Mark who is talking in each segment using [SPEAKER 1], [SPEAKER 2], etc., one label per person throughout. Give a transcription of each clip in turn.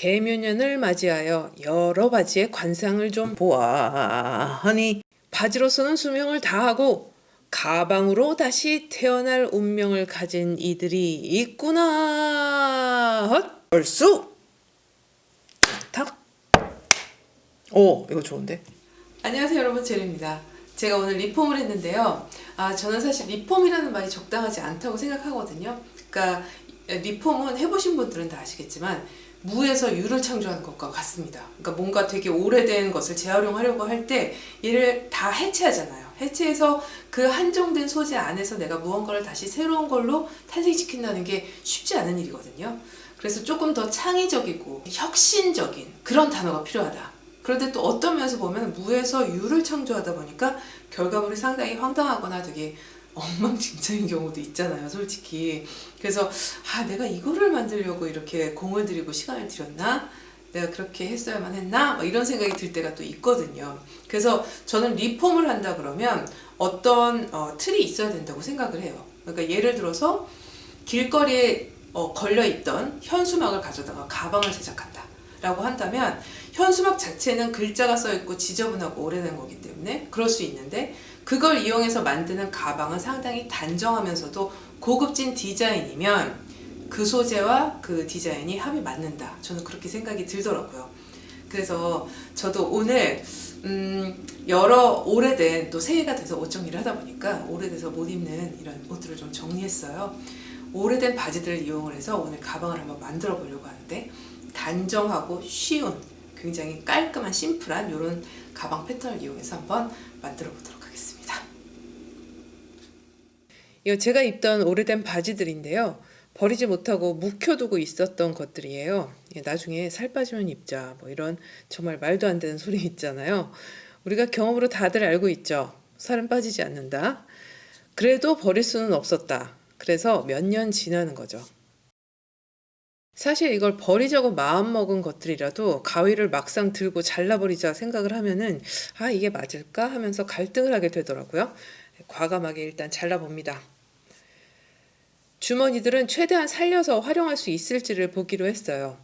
[SPEAKER 1] 개묘년을 맞이하여 여러 바지의 관상을 좀 보아하니 바지로서는 수명을 다하고 가방으로 다시 태어날 운명을 가진 이들이 있구나. 헛! 얼쑤! 탁! 오, 이거 좋은데? 안녕하세요 여러분, 제리입니다. 제가 오늘 리폼을 했는데요. 저는 사실 리폼이라는 말이 적당하지 않다고 생각하거든요. 그러니까 리폼은 해보신 분들은 다 아시겠지만 무에서 유를 창조하는 것과 같습니다. 그러니까 뭔가 되게 오래된 것을 재활용하려고 할 때 얘를 다 해체하잖아요. 해체해서 그 한정된 소재 안에서 내가 무언가를 다시 새로운 걸로 탄생시킨다는 게 쉽지 않은 일이거든요. 그래서 조금 더 창의적이고 혁신적인 그런 단어가 필요하다. 그런데 또 어떤 면에서 보면 무에서 유를 창조하다 보니까 결과물이 상당히 황당하거나 되게 엉망진창인 경우도 있잖아요, 솔직히. 그래서 내가 이거를 만들려고 이렇게 공을 들이고 시간을 들였나? 내가 그렇게 했어야만 했나? 이런 생각이 들 때가 또 있거든요. 그래서 저는 리폼을 한다 그러면 어떤 틀이 있어야 된다고 생각을 해요. 그러니까 예를 들어서 길거리에 걸려있던 현수막을 가져다가 가방을 제작한다 라고 한다면 현수막 자체는 글자가 써있고 지저분하고 오래된 거기 때문에 그럴 수 있는데, 그걸 이용해서 만드는 가방은 상당히 단정하면서도 고급진 디자인이면 그 소재와 그 디자인이 합이 맞는다, 저는 그렇게 생각이 들더라고요. 그래서 저도 오늘 여러 오래된, 또 새해가 돼서 옷 정리를 하다 보니까 오래돼서 못 입는 이런 옷들을 좀 정리했어요. 오래된 바지들을 이용을 해서 오늘 가방을 한번 만들어 보려고 하는데, 단정하고 쉬운, 굉장히 깔끔한 심플한 이런 가방 패턴을 이용해서 한번 만들어 보도록 하겠습니다. 이거 제가 입던 오래된 바지들인데요. 버리지 못하고 묵혀두고 있었던 것들이에요. 나중에 살 빠지면 입자, 이런 정말 말도 안 되는 소리 있잖아요. 우리가 경험으로 다들 알고 있죠. 살은 빠지지 않는다. 그래도 버릴 수는 없었다. 그래서 몇 년 지나는 거죠. 사실 이걸 버리자고 마음먹은 것들이라도 가위를 막상 들고 잘라버리자 생각을 하면은 이게 맞을까 하면서 갈등을 하게 되더라고요. 과감하게 일단 잘라봅니다. 주머니들은 최대한 살려서 활용할 수 있을지를 보기로 했어요.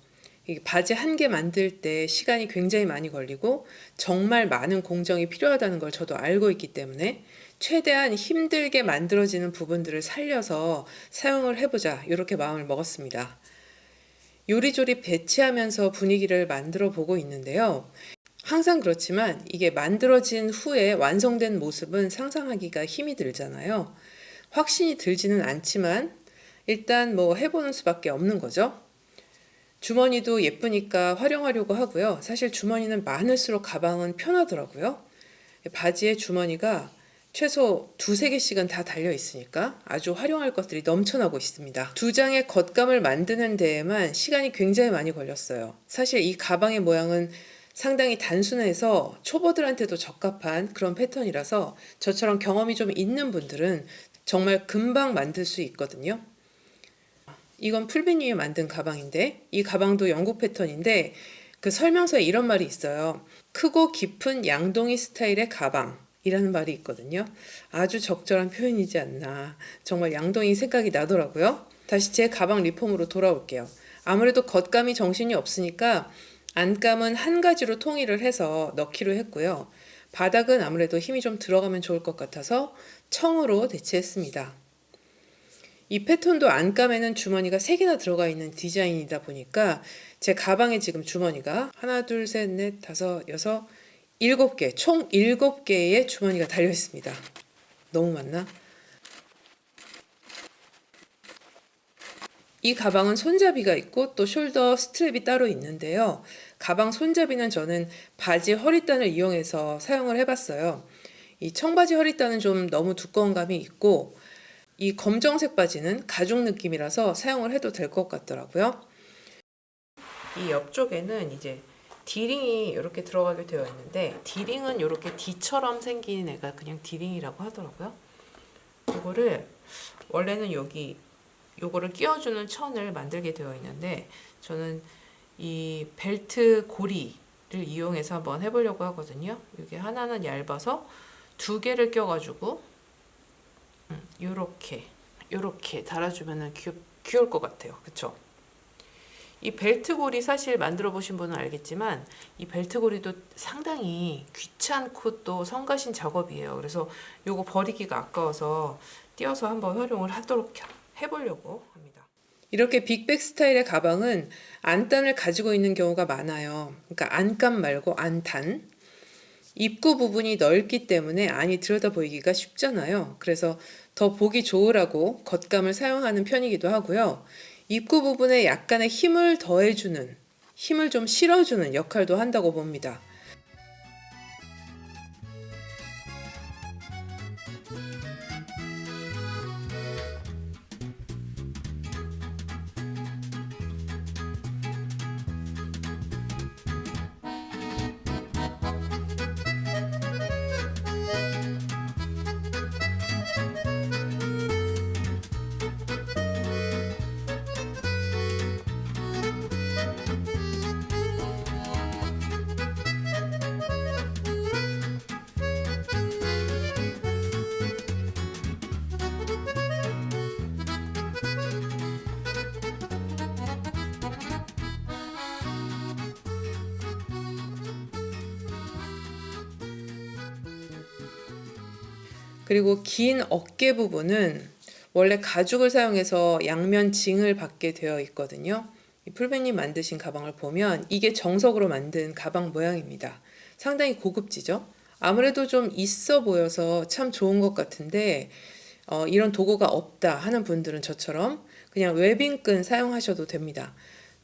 [SPEAKER 1] 이 바지 한 개 만들 때 시간이 굉장히 많이 걸리고 정말 많은 공정이 필요하다는 걸 저도 알고 있기 때문에 최대한 힘들게 만들어지는 부분들을 살려서 사용을 해보자, 이렇게 마음을 먹었습니다. 요리조리 배치하면서 분위기를 만들어 보고 있는데요. 항상 그렇지만 이게 만들어진 후에 완성된 모습은 상상하기가 힘이 들잖아요. 확신이 들지는 않지만 일단 해보는 수밖에 없는 거죠. 주머니도 예쁘니까 활용하려고 하고요. 사실 주머니는 많을수록 가방은 편하더라고요. 바지에 주머니가 최소 2~3개씩은 다 달려 있으니까 아주 활용할 것들이 넘쳐나고 있습니다. 2장의 겉감을 만드는 데에만 시간이 굉장히 많이 걸렸어요. 사실 이 가방의 모양은 상당히 단순해서 초보들한테도 적합한 그런 패턴이라서 저처럼 경험이 좀 있는 분들은 정말 금방 만들 수 있거든요. 이건 풀빈 위에 만든 가방인데, 이 가방도 영국 패턴인데 그 설명서에 이런 말이 있어요. 크고 깊은 양동이 스타일의 가방 이라는 말이 있거든요. 아주 적절한 표현이지 않나. 정말 양동이 생각이 나더라고요. 다시 제 가방 리폼으로 돌아올게요. 아무래도 겉감이 정신이 없으니까 안감은 한 가지로 통일을 해서 넣기로 했고요. 바닥은 아무래도 힘이 좀 들어가면 좋을 것 같아서 청으로 대체했습니다. 이 패턴도 안감에는 주머니가 3개나 들어가 있는 디자인이다 보니까 제 가방에 지금 주머니가 하나, 둘, 셋, 넷, 다섯, 여섯, 7개, 총 7개의 주머니가 달려 있습니다. 너무 많나? 이 가방은 손잡이가 있고 또 숄더 스트랩이 따로 있는데요. 가방 손잡이는 저는 바지 허리단을 이용해서 사용을 해봤어요. 이 청바지 허리단은 좀 너무 두꺼운 감이 있고, 이 검정색 바지는 가죽 느낌이라서 사용을 해도 될 것 같더라고요. 이 옆쪽에는 이제 디링이 이렇게 들어가게 되어 있는데, 디링은 이렇게 D처럼 생긴 애가 그냥 디링이라고 하더라고요. 이거를 원래는 요거를 끼워주는 천을 만들게 되어 있는데, 저는 이 벨트 고리를 이용해서 한번 해보려고 하거든요. 이게 하나는 얇아서 2개를 껴가지고 요렇게 달아주면 귀여울 것 같아요. 그쵸? 이 벨트고리 사실 만들어 보신 분은 알겠지만 이 벨트고리도 상당히 귀찮고 또 성가신 작업이에요. 그래서 요거 버리기가 아까워서 띄어서 한번 활용을 하도록 해보려고 합니다. 이렇게 빅백 스타일의 가방은 안단을 가지고 있는 경우가 많아요. 그러니까 안감 말고 안단. 입구 부분이 넓기 때문에 안이 들여다 보이기가 쉽잖아요. 그래서 더 보기 좋으라고 겉감을 사용하는 편이기도 하고요. 입구 부분에 약간의 힘을 더해주는, 힘을 좀 실어주는 역할도 한다고 봅니다. 그리고 긴 어깨 부분은 원래 가죽을 사용해서 양면 징을 받게 되어 있거든요. 이 풀베님 만드신 가방을 보면 이게 정석으로 만든 가방 모양입니다. 상당히 고급지죠? 아무래도 좀 있어 보여서 참 좋은 것 같은데 이런 도구가 없다 하는 분들은 저처럼 그냥 웨빙끈 사용하셔도 됩니다.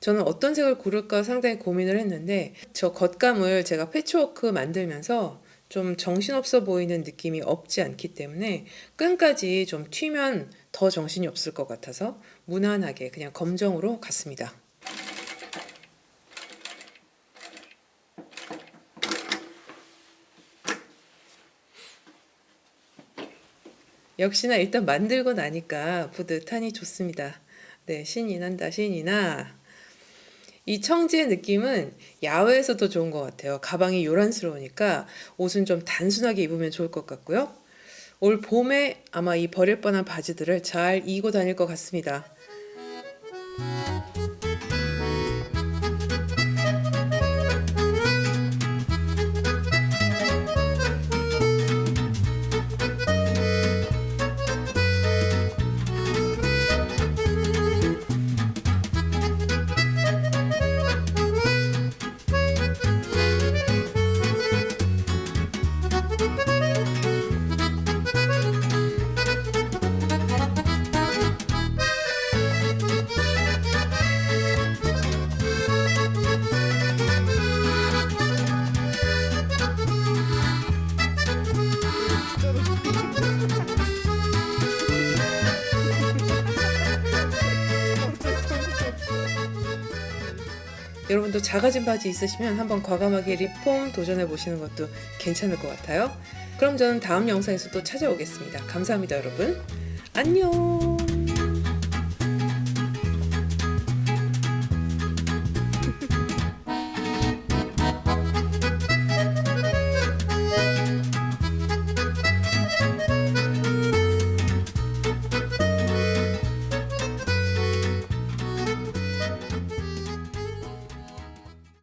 [SPEAKER 1] 저는 어떤 색을 고를까 상당히 고민을 했는데 저 겉감을 제가 패치워크 만들면서 좀 정신없어 보이는 느낌이 없지 않기 때문에 끈까지 좀 튀면 더 정신이 없을 것 같아서 무난하게 그냥 검정으로 갔습니다. 역시나 일단 만들고 나니까 뿌듯하니 좋습니다. 네, 신이 난다, 신이 나. 이 청지의 느낌은 야외에서도 좋은 것 같아요. 가방이 요란스러우니까 옷은 좀 단순하게 입으면 좋을 것 같고요. 올 봄에 아마 이 버릴 뻔한 바지들을 잘 이고 다닐 것 같습니다. 여러분도 작아진 바지 있으시면 한번 과감하게 리폼 도전해 보시는 것도 괜찮을 것 같아요. 그럼 저는 다음 영상에서 또 찾아오겠습니다. 감사합니다, 여러분. 안녕.